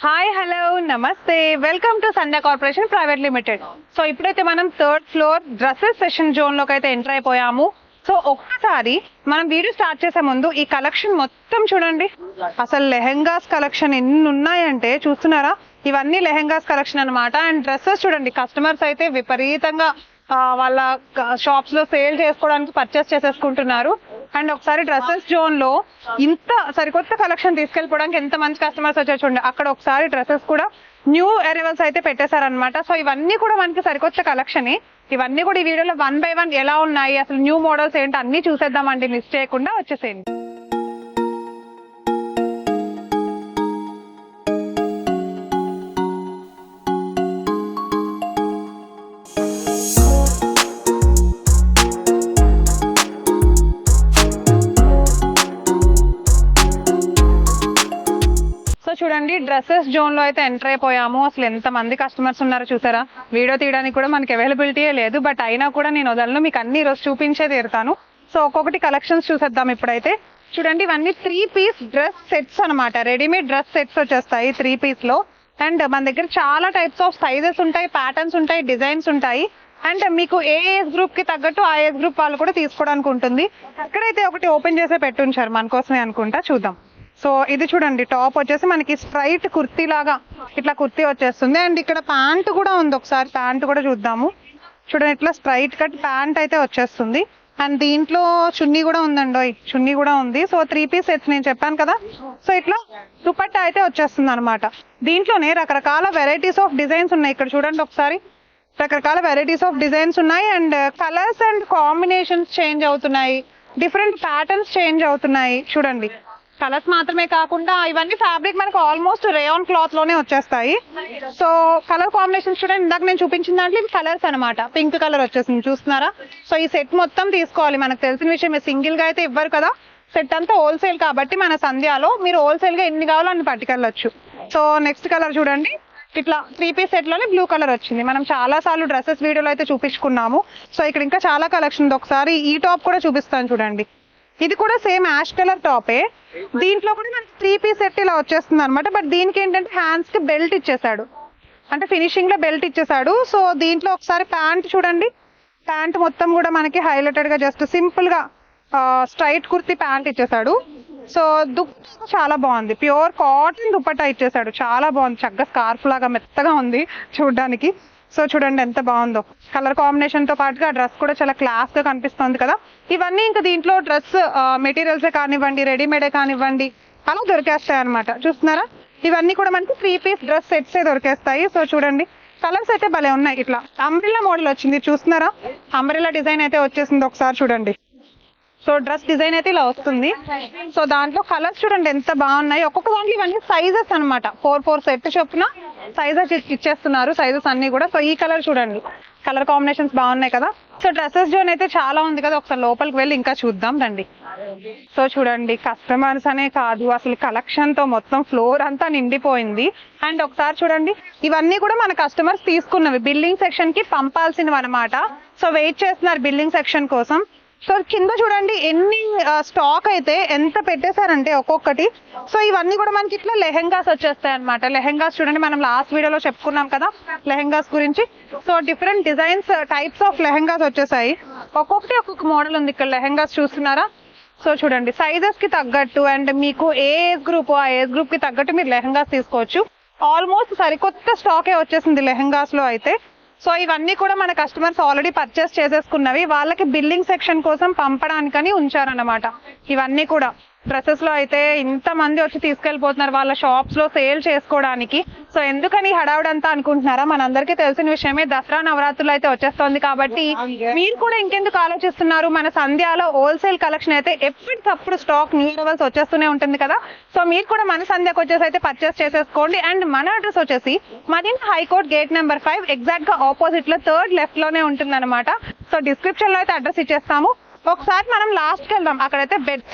Hi hello నమస్తే welcome to Sandhya corporation private limited. So ఇప్పుడైతే మనం 3rd floor dresses session zone లోకి అయితే ఎంటర్ అయిపోయాము. సో ఒక్కసారి మనం వీడియో స్టార్ట్ చేసే ముందు ఈ కలెక్షన్ మొత్తం చూడండి. అసలు లెహెంగాస్ కలెక్షన్ ఎన్ని ఉన్నాయంటే చూస్తున్నారా, ఇవన్నీ లెహెంగాస్ కలెక్షన్ అన్నమాట. అండ్ డ్రెస్సెస్ చూడండి, కస్టమర్స్ అయితే విపరీతంగా వాళ్ళ షాప్స్ లో సేల్ చేసుకోవడానికి పర్చేస్ చేసేసుకుంటున్నారు. అండ్ ఒకసారి డ్రెస్సెస్ జోన్ లో ఇంత సరికొత్త కలెక్షన్ తీసుకెళ్ళిపోవడానికి ఎంత మంచి కస్టమర్స్ వచ్చారు చూడండి. అక్కడ ఒకసారి డ్రెస్సెస్ కూడా న్యూ అరైవల్స్ అయితే పెట్టేశారనమాట. సో ఇవన్నీ కూడా మనకి సరికొత్త కలెక్షన్. ఇవన్నీ కూడా ఈ వీడియోలో 1 by 1 ఎలా ఉన్నాయి, అసలు న్యూ మోడల్స్ ఏంటి అన్ని చూసేద్దామండి. మిస్ చేయకుండా వచ్చేసేయండి. చూడండి, డ్రెస్సెస్ జోన్ లో అయితే ఎంటర్ అయిపోయాము. అసలు ఎంత మంది కస్టమర్స్ ఉన్నారో చూసారా. వీడియో తీయడానికి కూడా మనకి అవైలబిలిటీయే లేదు, బట్ అయినా కూడా నేను వదలను, మీకు అన్ని ఈరోజు చూపించే తీరుతాను. సో ఒక్కొక్కటి కలెక్షన్స్ చూసేద్దాం ఇప్పుడైతే. చూడండి, ఇవన్నీ 3 piece డ్రెస్ సెట్స్ అనమాట. రెడీమేడ్ డ్రెస్ సెట్స్ వచ్చేస్తాయి 3 piece లో. అండ్ మన దగ్గర చాలా టైప్స్ ఆఫ్ సైజెస్ ఉంటాయి, ప్యాటర్న్స్ ఉంటాయి, డిజైన్స్ ఉంటాయి. అండ్ మీకు ఏ ఏజ్ గ్రూప్ కి తగ్గట్టు ఆ ఏజ్ గ్రూప్ వాళ్ళు కూడా తీసుకోవడానికి ఉంటుంది. ఇక్కడైతే ఒకటి ఓపెన్ చేసే పెట్టుంచారు మన కోసమే అనుకుంటా, చూద్దాం. సో ఇది చూడండి, టాప్ వచ్చేసి మనకి స్ట్రైట్ కుర్తీ లాగా ఇట్లా కుర్తీ వచ్చేస్తుంది. అండ్ ఇక్కడ ప్యాంట్ కూడా ఉంది, ఒకసారి ప్యాంట్ కూడా చూద్దాము. చూడండి, ఇట్లా స్ట్రైట్ కట్ ప్యాంట్ అయితే వచ్చేస్తుంది. అండ్ దీంట్లో చున్నీ కూడా ఉందండి, చున్నీ కూడా ఉంది. సో 3 piece సెట్స్ నేను చెప్పాను కదా. సో ఇట్లా దుపట్టా అయితే వచ్చేస్తుంది అనమాట. దీంట్లోనే రకరకాల వెరైటీస్ ఆఫ్ డిజైన్స్ ఉన్నాయి. ఇక్కడ చూడండి ఒకసారి, రకరకాల వెరైటీస్ ఆఫ్ డిజైన్స్ ఉన్నాయి. And colours and combinations change అవుతున్నాయి, డిఫరెంట్ ప్యాటర్న్స్ చేంజ్ అవుతున్నాయి. చూడండి, కలర్స్ మాత్రమే కాకుండా ఇవన్నీ ఫ్యాబ్రిక్ మనకు ఆల్మోస్ట్ రేయాన్ క్లాత్ లోనే వచ్చేస్తాయి. సో కలర్ కాంబినేషన్స్ చూడండి, ఇందాక నేను చూపించిన దాంట్లో ఇవి కలర్స్ అనమాట. పింక్ కలర్ వచ్చేసింది, చూస్తున్నారా. సో ఈ సెట్ మొత్తం తీసుకోవాలి. మనకు తెలిసిన విషయం, సింగిల్ గా అయితే ఇవ్వరు కదా. సెట్ అంతా హోల్సేల్ కాబట్టి మన సంధ్యాలో మీరు హోల్సేల్ గా ఎన్ని కావాలో అన్ని పట్టుకెళ్ళొచ్చు. సో నెక్స్ట్ కలర్ చూడండి, ఇట్లా 3 piece సెట్ లోనే బ్లూ కలర్ వచ్చింది. మనం చాలా సార్లు డ్రెస్సెస్ వీడియోలో అయితే చూపించుకున్నాము. సో ఇక్కడ ఇంకా చాలా కలెక్షన్ ఉంది. ఒకసారి ఈ టాప్ కూడా చూపిస్తాను చూడండి. ఇది కూడా సేమ్ యాష్ కలర్ టాపే. దీంట్లో కూడా మనకి 3 piece సెట్ ఇలా వచ్చేస్తుంది అనమాట. బట్ దీనికి ఏంటంటే హ్యాండ్స్ కి బెల్ట్ ఇచ్చేసాడు, అంటే ఫినిషింగ్ లో బెల్ట్ ఇచ్చేసాడు. సో దీంట్లో ఒకసారి ప్యాంట్ చూడండి, ప్యాంట్ మొత్తం కూడా మనకి హైలైటెడ్ గా జస్ట్ సింపుల్ గా స్ట్రైట్ కుర్తి ప్యాంట్ ఇచ్చేసాడు. సో దుప్పట్టా చాలా బాగుంది, ప్యూర్ కాటన్ దుప్పట్టా ఇచ్చేసాడు, చాలా బాగుంది. చక్కగా స్కార్ఫ్ లాగా మెత్తగా ఉంది చూడడానికి. సో చూడండి ఎంత బాగుందో. కలర్ కాంబినేషన్ తో పాటుగా డ్రెస్ కూడా చాలా క్లాస్ గా కనిపిస్తుంది కదా. ఇవన్నీ ఇంకా దీంట్లో డ్రెస్ మెటీరియల్సే కానివ్వండి, రెడీమేడే కానివ్వండి, అలా దొరికేస్తాయి అనమాట. చూస్తున్నారా, ఇవన్నీ కూడా మనకి 3 piece డ్రెస్ సెట్సే దొరికేస్తాయి. సో చూడండి, కలర్స్ అయితే భలే ఉన్నాయి. ఇట్లా అంబ్రెల్లా మోడల్ వచ్చింది, చూస్తున్నారా. అంబ్రెల్లా డిజైన్ అయితే వచ్చేసింది, ఒకసారి చూడండి. సో డ్రెస్ డిజైన్ అయితే ఇలా వస్తుంది. సో దాంట్లో కలర్స్ చూడండి ఎంత బాగున్నాయి. ఒక్కొక్క దాంట్లో ఇవన్నీ సైజెస్ అనమాట. 4 సెట్ చొప్పున సైజెస్ ఇచ్చేస్తున్నారు, సైజెస్ అన్ని కూడా. సో ఈ కలర్ చూడండి, కలర్ కాంబినేషన్స్ బాగున్నాయి కదా. సో డ్రెస్సెస్ జోన్ అయితే చాలా ఉంది కదా, ఒకసారి లోపలికి వెళ్ళి ఇంకా చూద్దాం రండి. సో చూడండి, కస్టమర్స్ అనే కాదు, అసలు కలెక్షన్ తో మొత్తం ఫ్లోర్ అంతా నిండిపోయింది. అండ్ ఒకసారి చూడండి, ఇవన్నీ కూడా మన కస్టమర్స్ తీసుకున్నవి, బిల్లింగ్ సెక్షన్ కి పంపాల్సినవి అనమాట. సో వెయిట్ చేస్తున్నారు బిల్లింగ్ సెక్షన్ కోసం. సో కింద చూడండి ఎన్ని స్టాక్ అయితే ఎంత పెట్టేశారంటే ఒక్కొక్కటి. సో ఇవన్నీ కూడా మనకి ఇట్లా లెహెంగాస్ వచ్చేస్తాయి అనమాట. లెహెంగాస్ చూడండి, మనం లాస్ట్ వీడియోలో చెప్పుకున్నాం కదా లెహెంగాస్ గురించి. So different designs, types of lehengas వచ్చేసాయి. ఒక్కొక్కటి ఒక్కొక్క మోడల్ ఉంది ఇక్కడ లెహెంగాస్, చూస్తున్నారా. సో చూడండి, సైజెస్ కి తగ్గట్టు అండ్ మీకు ఏ ఏజ్ గ్రూప్, ఆ ఏజ్ గ్రూప్ కి తగ్గట్టు మీరు లెహెంగాస్ తీసుకోవచ్చు. ఆల్మోస్ట్ సరికొత్త స్టాకే వచ్చేసింది లెహెంగాస్ లో అయితే. సో ఇవన్నీ కూడా మన కస్టమర్స్ ఆల్రెడీ పర్చేస్ చేసేసుకున్నవి, వాళ్ళకి బిల్లింగ్ సెక్షన్ కోసం పంపడానికని ఉంచారన్నమాట. ఇవన్నీ కూడా డ్రెస్సెస్ లో అయితే ఇంత మంది వచ్చి తీసుకెళ్లిపోతున్నారు వాళ్ళ షాప్స్ లో సేల్ చేసుకోవడానికి. సో ఎందుకని హడావుడంతా అనుకుంటున్నారా, మనందరికీ తెలిసిన విషయమే. దసరా నవరాత్రులు అయితే వచ్చేస్తోంది కాబట్టి మీరు కూడా ఇంకెందుకు ఆలోచిస్తున్నారు. మన సంధ్యాలో హోల్సేల్ కలెక్షన్ అయితే ఎప్పటికప్పుడు స్టాక్ న్యూ అరైవల్స్ వచ్చేస్తూనే ఉంటుంది కదా. సో మీరు కూడా మన సంధ్యకు వచ్చేసి అయితే పర్చేస్ చేసేసుకోండి. అండ్ మన అడ్రస్ వచ్చేసి Madina high court gate number 5 exact గా ఆపోజిట్ లో 3rd లెఫ్ట్ లోనే ఉంటుంది అనమాట. సో డిస్క్రిప్షన్ లో అయితే అడ్రస్ ఇచ్చేస్తాము. ఒకసారి మనం లాస్ట్ కి వెళ్దాం, అక్కడైతే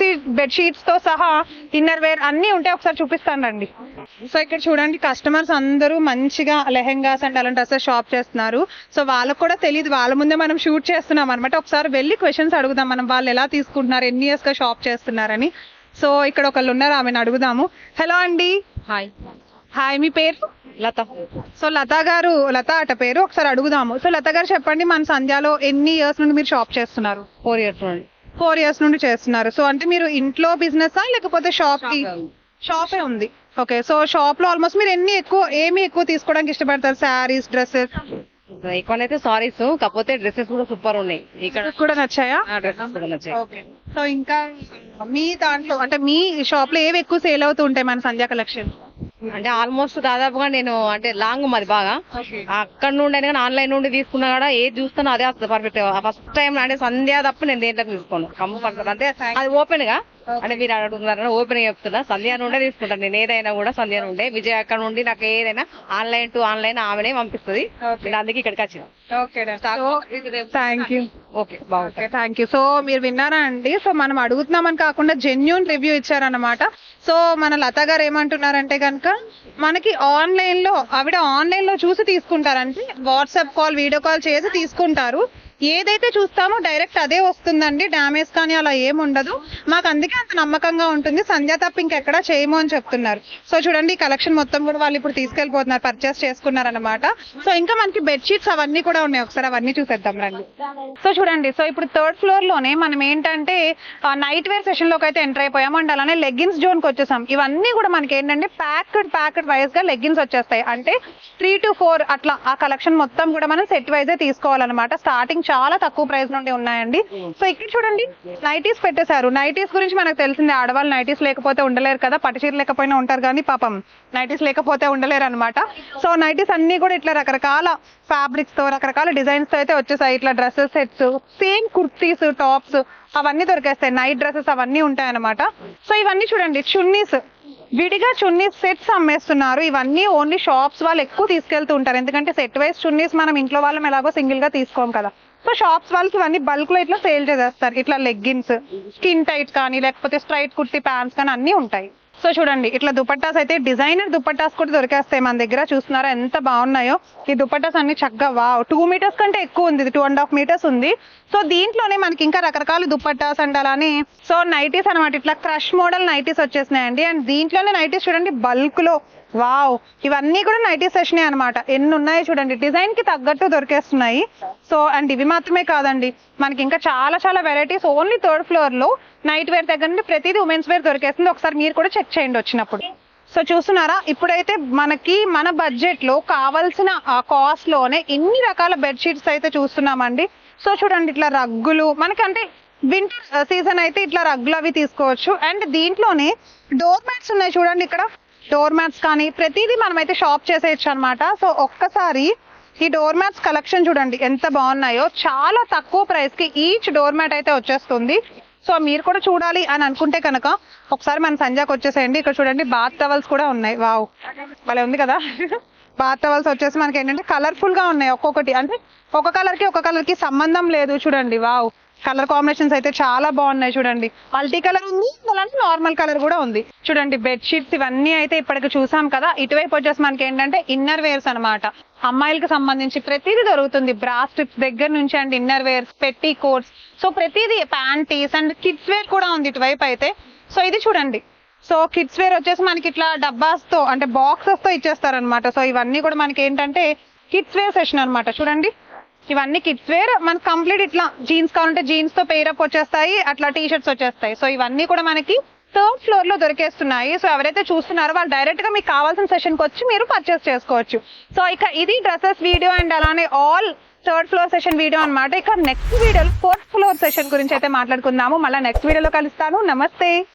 బెడ్ షీట్స్ తో సహా ఇన్నర్ వేర్ అన్ని ఉంటాయి, ఒకసారి చూపిస్తాను రండి. సో ఇక్కడ చూడండి, కస్టమర్స్ అందరూ మంచిగా లెహెంగాస్ అండ్ అలాంటి డ్రెస్సెస్ షాప్ చేస్తున్నారు. సో వాళ్ళకు కూడా తెలియదు, వాళ్ళ ముందే మనం షూట్ చేస్తున్నాం అనమాట. ఒకసారి వెళ్ళి క్వశ్చన్స్ అడుగుదాం మనం, వాళ్ళు ఎలా తీసుకుంటున్నారు, ఎన్ని ఇయర్స్ గా షాప్ చేస్తున్నారని. సో ఇక్కడ ఒకళ్ళు ఉన్నారు, ఆమెను అడుగుదాము. హలో అండి. హాయ్. హాయ్, మీ పేరు? లత. సో లత అట పేరు, ఒకసారి అడుగుదాము. సో లత గారు చెప్పండి, మన సంధ్యాలో ఎన్ని ఇయర్స్ నుండి మీరు షాప్ చేస్తున్నారు? 4 years నుండి. 4 years నుండి చేస్తున్నారు. సో అంటే మీరు ఇంట్లో బిజినెస్ లేకపోతే షాపే ఉంది? ఓకే. సో షాప్ లో ఆల్మోస్ట్ మీరు ఏమి ఎక్కువ తీసుకోవడానికి ఇష్టపడతారు? శారీస్, డ్రెస్సెస్? ఎక్కువనైతే సారీస్, కాకపోతే డ్రెస్సెస్ కూడా సూపర్ ఉన్నాయి ఇక్కడ. కూడా నచ్చాయా? డ్రెస్సెస్ కూడా నచ్చాయి. ఓకే. సో ఇంకా మీ దాంట్లో అంటే మీ షాప్ లో ఏవి ఎక్కువ సేల్ అవుతూ ఉంటాయి మన సంధ్యా కలెక్షన్? అంటే ఆల్మోస్ట్ దాదాపుగా నేను అంటే లాంగ్ మాది బాగా అక్కడ నుండి అయినా కానీ ఆన్లైన్ నుండి తీసుకున్నా కూడా ఏది చూస్తానో అదే వస్తుంది పర్ఫెక్ట్. ఫస్ట్ టైం అంటే సంధ్యా తప్ప నేను దేంట్లో తీసుకోను కంఫర్ట్. అంటే అది ఓపెన్ గా అంటే మీరు అడుగుతున్నారని ఓపెన్ గా చెప్తున్నా, సంధ్యా నుండే తీసుకుంటాను నేను ఏదైనా కూడా. సంధ్యా నుండే విజయ్ అక్కడ నుండి నాకు ఏదైనా ఆన్లైన్ టు ఆన్లైన్ ఆమెనే పంపిస్తుంది. నేను అందుకే ఇక్కడికి వచ్చిన. Thank you. ఓకే, బాగుంది. Thank you. సో మీరు విన్నారా అండి? సో మనం అడుగుతున్నామని కాకుండా జెన్యూన్ రివ్యూ ఇచ్చారన్నమాట. సో మన లత గారు ఏమంటున్నారంటే కనుక మనకి ఆన్లైన్ లో చూసి తీసుకుంటారంటే వాట్సాప్ కాల్, వీడియో కాల్ చేసి తీసుకుంటారు. ఏదైతే చూస్తామో డైరెక్ట్ అదే వస్తుందండి, డ్యామేజ్ కానీ అలా ఏముండదు. మాకు అందుకే అంత నమ్మకంగా ఉంటుంది. సంధ్య తప్ప ఇంకెక్కడా చేయము అని చెప్తున్నారు. సో చూడండి, ఈ కలెక్షన్ మొత్తం కూడా వాళ్ళు ఇప్పుడు తీసుకెళ్లిపోతున్నారు, పర్చేస్ చేసుకున్నారనమాట. సో ఇంకా మనకి బెడ్షీట్స్ అవన్నీ కూడా ఉన్నాయి, ఒకసారి అవన్నీ చూసేద్దాం రండి. సో చూడండి, సో ఇప్పుడు 3rd ఫ్లోర్ లోనే మనం ఏంటంటే నైట్ వేర్ సెషన్ లోకి అయితే ఎంటర్ అయిపోయాము. అండ్ అలానే లెగ్గిన్స్ జోన్ కి వచ్చేసాం. ఇవన్నీ కూడా మనకి ఏంటంటే ప్యాకెట్ వైజ్ గా లెగ్గిన్స్ వచ్చేస్తాయి. అంటే 3 to 4 అట్లా ఆ కలెక్షన్ మొత్తం కూడా మనం సెట్ వైజే తీసుకోవాలన్నమాట. స్టార్టింగ్ చాలా తక్కువ ప్రైస్ నుండి ఉన్నాయండి. సో ఇక్కడ చూడండి, నైటీస్ పెట్టేశారు. నైటీస్ గురించి మనకు తెలిసింది, ఆడవాళ్ళు నైటీస్ లేకపోతే ఉండలేరు కదా. పట్టు చీర లేకపోయినా ఉంటారు కానీ పాపం నైటీస్ లేకపోతే ఉండలేరు అనమాట. సో నైటీస్ అన్ని కూడా ఇట్లా రకరకాల ఫ్యాబ్రిక్స్ తో, రకరకాల డిజైన్స్ తో అయితే వచ్చేసాయి. ఇట్లా dresses sets, same kurtis, tops అవన్నీ దొరికేస్తాయి. నైట్ డ్రెస్సెస్ అవన్నీ ఉంటాయి అనమాట. సో ఇవన్నీ చూడండి, చున్నీస్, విడిగా చున్నీస్ సెట్స్ అమ్మేస్తున్నారు. ఇవన్నీ ఓన్లీ షాప్స్ వాళ్ళు ఎక్కువ తీసుకెళ్తూ ఉంటారు, ఎందుకంటే సెట్ వైజ్ చున్నీస్ మనం ఇంట్లో వాళ్ళం ఎలాగో సింగిల్ గా తీసుకోం కదా. సో షాప్స్ వాళ్ళకి ఇవన్నీ బల్క్ లో ఇట్లా సేల్ చేసేస్తారు. ఇట్లా లెగ్గిన్స్, స్కిన్ టైట్ కానీ లేకపోతే స్ట్రైట్ కుర్తీ ప్యాంట్స్ కానీ అన్ని ఉంటాయి. సో చూడండి, ఇట్లా దుపట్టాస్ అయితే డిజైనర్ దుపట్టాస్ కూడా దొరికేస్తాయి మన దగ్గర. చూస్తున్నారా ఎంత బాగున్నాయో ఈ దుపట్టాస్ అన్ని చక్కగా. వావ్, 2 meters కంటే ఎక్కువ ఉంది, 2.5 meters ఉంది. సో దీంట్లోనే మనకి ఇంకా రకరకాల దుపట్టాస్ అండ్ అలానే సో నైటీస్ అనమాట. ఇట్లా క్రష్ మోడల్ నైటీస్ వచ్చేసినాయండి. అండ్ దీంట్లోనే నైటీస్ చూడండి బల్క్ లో. వావ్, ఇవన్నీ కూడా నైటీ సెషన్ అనమాట. ఎన్ని ఉన్నాయో చూడండి, డిజైన్ కి తగ్గట్టు దొరికేస్తున్నాయి. సో అండ్ ఇవి మాత్రమే కాదండి, మనకి ఇంకా చాలా వెరైటీస్ ఓన్లీ 3rd ఫ్లోర్ లో నైట్ వేర్ దగ్గర నుండి ప్రతిదీ ఉమెన్స్ వేర్ దొరికేస్తుంది. ఒకసారి మీరు కూడా చెక్ చేయండి వచ్చినప్పుడు. సో చూస్తున్నారా, ఇప్పుడైతే మనకి మన బడ్జెట్ లో కావాల్సిన కాస్ట్ లోనే ఇన్ని రకాల బెడ్షీట్స్ అయితే చూస్తున్నామండి. సో చూడండి, ఇట్లా రగ్గులు మనకంటే వింటర్ సీజన్ అయితే ఇట్లా రగ్గులు అవి తీసుకోవచ్చు. అండ్ దీంట్లోనే డోర్ మ్యాట్స్ ఉన్నాయి చూడండి. ఇక్కడ డోర్ మ్యాట్స్ కానీ ప్రతిదీ మనమైతే షాప్ చేసేయచ్చు అనమాట. సో ఒక్కసారి ఈ డోర్ మ్యాట్స్ కలెక్షన్ చూడండి ఎంత బాగున్నాయో. చాలా తక్కువ ప్రైస్ కి ఈచ్ డోర్ మ్యాట్ అయితే వచ్చేస్తుంది. సో మీరు కూడా చూడాలి అని అనుకుంటే కనుక ఒకసారి మన సంధ్యాకి వచ్చేసేయండి. ఇక్కడ చూడండి, బాత్ టవల్స్ కూడా ఉన్నాయి. వావ్, భలే ఉంది కదా. బాత్ టవల్స్ వచ్చేసి మనకి ఏంటంటే కలర్ఫుల్ గా ఉన్నాయి. ఒక్కొక్కటి అంటే ఒక కలర్ కి సంబంధం లేదు. చూడండి, వావ్, కలర్ కాంబినేషన్స్ అయితే చాలా బాగున్నాయి. చూడండి, మల్టీ కలర్ ఉంది, అలాంటి నార్మల్ కలర్ కూడా ఉంది. చూడండి, బెడ్షీట్స్ ఇవన్నీ అయితే ఇప్పటికి చూసాం కదా. ఇటువైపు వచ్చేసి మనకి ఏంటంటే ఇన్నర్ వేర్స్ అనమాట. అమ్మాయిలకు సంబంధించి ప్రతిదీ దొరుకుతుంది, బ్రా స్ట్రిప్స్ దగ్గర నుంచి అండ్ ఇన్నర్ వేర్స్, పెట్టి కోట్స్, సో ప్రతిదీ, ప్యాంటీస్ అండ్ కిడ్స్ వేర్ కూడా ఉంది ఇటువైపు అయితే. సో ఇది చూడండి, సో కిడ్స్ వేర్ వచ్చేసి మనకి ఇట్లా డబ్బాస్ తో అంటే బాక్సెస్ తో ఇచ్చేస్తారనమాట. సో ఇవన్నీ కూడా మనకి ఏంటంటే కిడ్స్ వేర్ సెషన్ అనమాట. చూడండి, ఇవన్నీ కిడ్స్ వేర్ మనకి కంప్లీట్. ఇట్లా జీన్స్ కావాలంటే జీన్స్ తో పెయిరప్ వచ్చేస్తాయి, అట్లా టీ షర్ట్స్ వచ్చేస్తాయి. సో ఇవన్నీ కూడా మనకి 3rd ఫ్లోర్ లో దొరికేస్తున్నాయి. సో ఎవరైతే చూస్తున్నారో వాళ్ళు డైరెక్ట్ గా మీకు కావాల్సిన సెషన్ కి వచ్చి మీరు పర్చేస్ చేసుకోవచ్చు. సో ఇక ఇది డ్రెస్సెస్ వీడియో అండ్ అలానే all 3rd floor session video అనమాట. ఇక నెక్స్ట్ వీడియోలో 4th ఫ్లోర్ సెషన్ గురించి అయితే మాట్లాడుకుందాము. మళ్ళీ నెక్స్ట్ వీడియోలో కలుస్తాను. నమస్తే.